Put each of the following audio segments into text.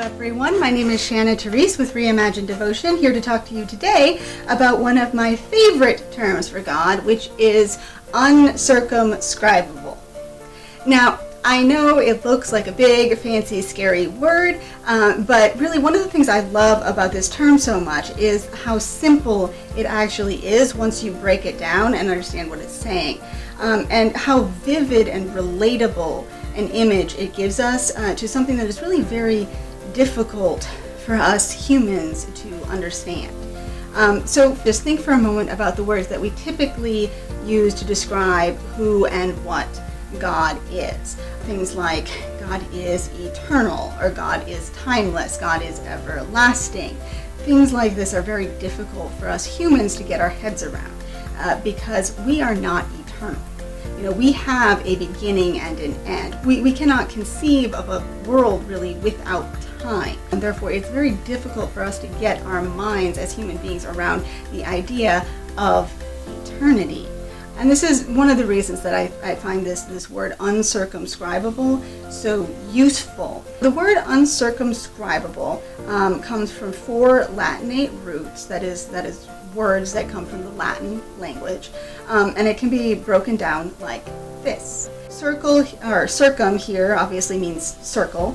everyone, my name is Shanna Therese with Reimagined Devotion, here to talk to you today about one of my favorite terms for God, which is uncircumscribable. Now, I know it looks like a big, fancy, scary word, but really one of the things I love about this term so much is how simple it actually is once you break it down and understand what it's saying, and how vivid and relatable an image it gives us to something that is really very difficult for us humans to understand. So just think for a moment about the words that we typically use to describe who and what God is. Things like God is eternal, or God is timeless, God is everlasting. Things like this are very difficult for us humans to get our heads around because we are not eternal. You know, we have a beginning and an end. We cannot conceive of a world really without time, and therefore it's very difficult for us to get our minds as human beings around the idea of eternity. And this is one of the reasons that I find this word uncircumscribable so useful. The word uncircumscribable comes from four Latinate roots, that is words that come from the Latin language, and it can be broken down like this. Circle, or circum here obviously means circle.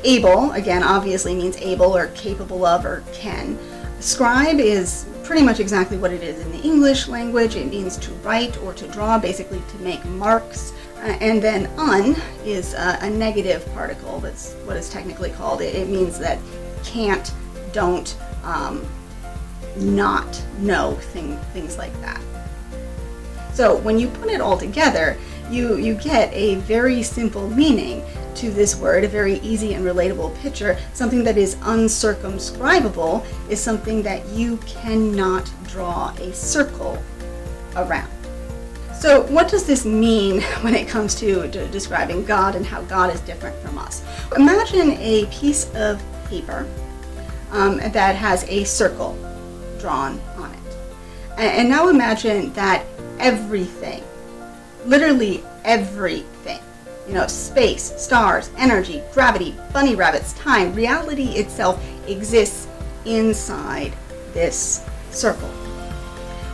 Able, again, obviously means able or capable of or can. Scribe is pretty much exactly what it is in the English language. It means to write or to draw, basically to make marks. And then un is a negative particle. That's what it's technically called. It means that can't, don't, not know, things like that. So when you put it all together, you get a very simple meaning to this word, a very easy and relatable picture. Something that is uncircumscribable is something that you cannot draw a circle around. So what does this mean when it comes to describing God and how God is different from us? Imagine a piece of paper that has a circle drawn on it. And now imagine that everything, literally everything, space, stars, energy, gravity, bunny rabbits, time, reality itself exists inside this circle.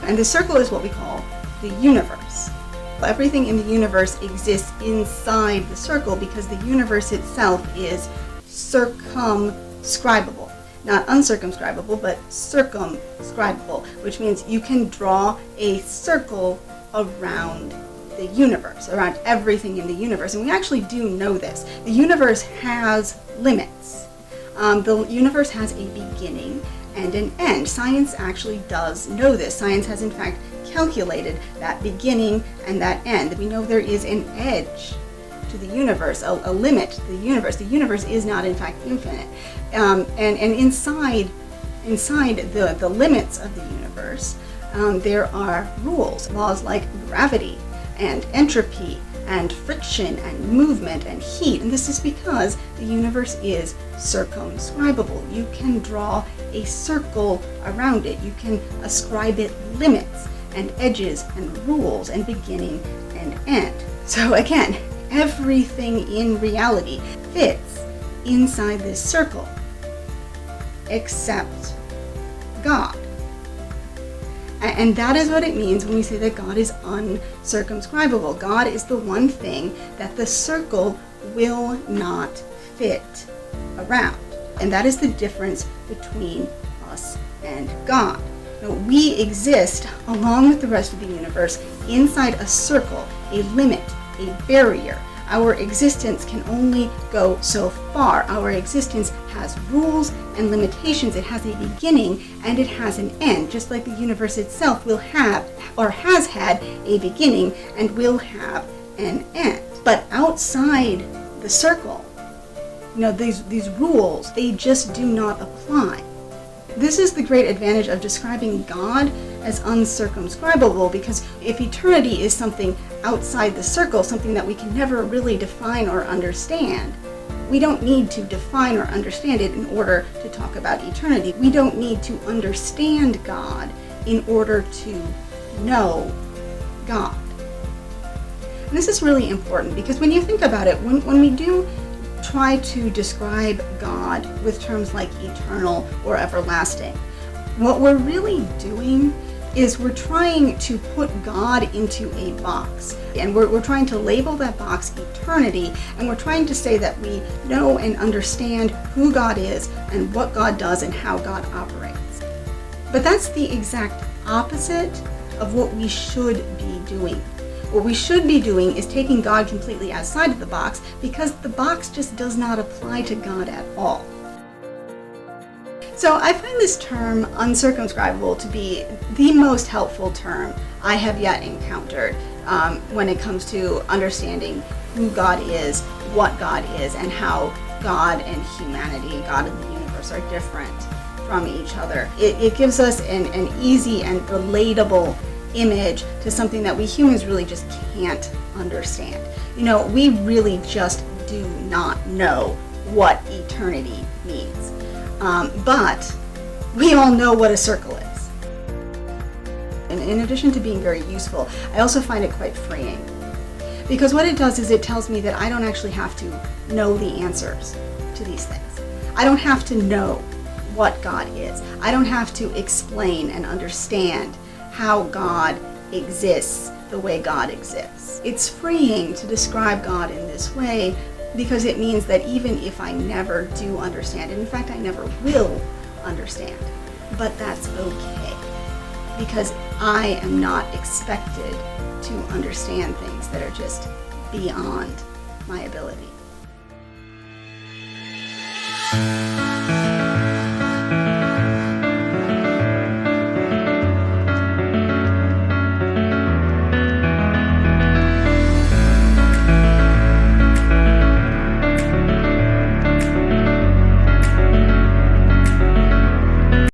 And the circle is what we call the universe. Everything in the universe exists inside the circle because the universe itself is circumscribable. Not uncircumscribable, but circumscribable, which means you can draw a circle around the universe, around everything in the universe. And we actually do know this. The universe has limits. The universe has a beginning and an end. Science actually does know this. Science has in fact calculated that beginning and that end. We know there is an edge to the universe, a limit to the universe. The universe is not in fact infinite. And inside the limits of the universe, there are rules, laws like gravity and entropy and friction and movement and heat. And this is because the universe is circumscribable. You can draw a circle around it. You can ascribe it limits and edges and rules and beginning and end. So again, everything in reality fits inside this circle except God. And that is what it means when we say that God is uncircumscribable. God is the one thing that the circle will not fit around. And that is the difference between us and God. Now, we exist along with the rest of the universe inside a circle, a limit, a barrier. Our existence can only go so far. Our existence has rules and limitations. It has a beginning and it has an end, just like the universe itself will have or has had a beginning and will have an end. But outside the circle, these rules, they just do not apply. This is the great advantage of describing God as uncircumscribable, because if eternity is something outside the circle, something that we can never really define or understand, we don't need to define or understand it in order to talk about eternity. We don't need to understand God in order to know God. And this is really important because when you think about it, when we do try to describe God with terms like eternal or everlasting. What we're really doing is we're trying to put God into a box. And we're trying to label that box eternity, and we're trying to say that we know and understand who God is and what God does and how God operates. But that's the exact opposite of what we should be doing. What we should be doing is taking God completely outside of the box, because the box just does not apply to God at all. So I find this term uncircumscribable to be the most helpful term I have yet encountered when it comes to understanding who God is, what God is, and how God and humanity, God and the universe, are different from each other. It gives us an easy and relatable image to something that we humans really just can't understand. You know, we really just do not know what eternity means. But we all know what a circle is. And in addition to being very useful, I also find it quite freeing. Because what it does is it tells me that I don't actually have to know the answers to these things. I don't have to know what God is. I don't have to explain and understand how God exists the way God exists. It's freeing to describe God in this way, because it means that even if I never do understand, and in fact I never will understand, but that's okay, because I am not expected to understand things that are just beyond my ability.